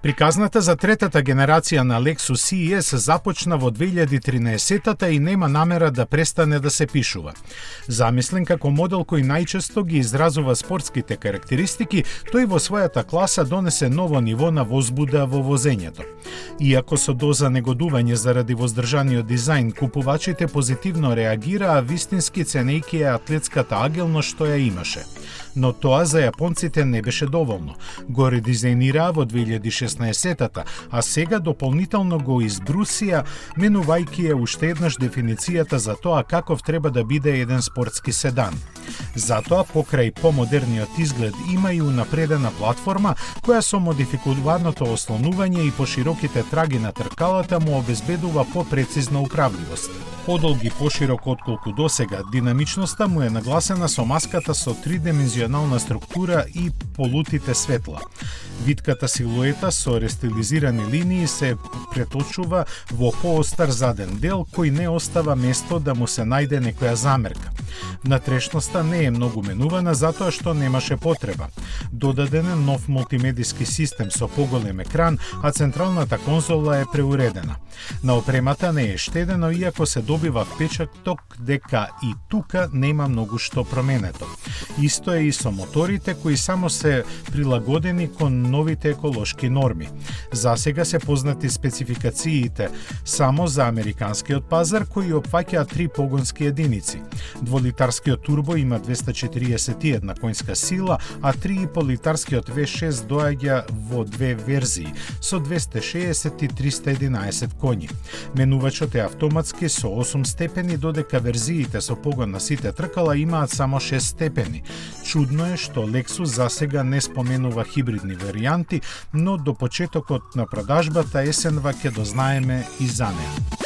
Приказната за третата генерација на Lexus ES започна во 2013 и нема намера да престане да се пишува. Замислен како модел кој најчесто ги изразува спортските карактеристики, тој во својата класа донесе ново ниво на возбуда во возењето. Иако со доза негодување заради воздржаниот дизајн, купувачите позитивно реагираа, вистински ценејќи ја атлетската агилност што ја имаше. Но тоа за јапонците не беше доволно. Го редизајнираа во 2016-та, а сега дополнително го избрусија, менувајќи ја уште еднаш дефиницијата за тоа каков треба да биде еден спортски седан. Затоа, покрај помодерниот изглед, има и унапредена платформа, која со модификуваното ослонување и пошироките траги на тркалата му обезбедува попрецизна управливост. Подолг и поширок отколку досега, динамичноста му е нагласена со маската со тридимензионална структура и полутите светла. Витката силуета со рестилизирани линии се преточува во поостар заден дел кој не остава место да му се најде некоја замерка. Внатрешноста не е многу менувана затоа што немаше потреба. Додаден е нов мултимедиски систем со поголем екран, а централната конзола е преуредена. На опремата не е штедено, иако се добива впечаток дека и тука нема многу што променето. Исто е и со моторите кои само се прилагодени кон новите еколошки норми. Засега се познати спецификациите само за американскиот пазар, кои опфаќаат 3 погонски единици. Дволитарскиот турбо има 241 коњска сила, а 3,5-литарскиот V6 доаѓа во две верзии, со 260 и 311 коњи. Менувачот е автоматски со 8 степени, додека верзиите со погон на сите тркала имаат само 6 степени. Чудно е што Lexus засега не споменува хибридни варијанти, но до почетокот на продажбата есенва ќе дознаеме и за неа.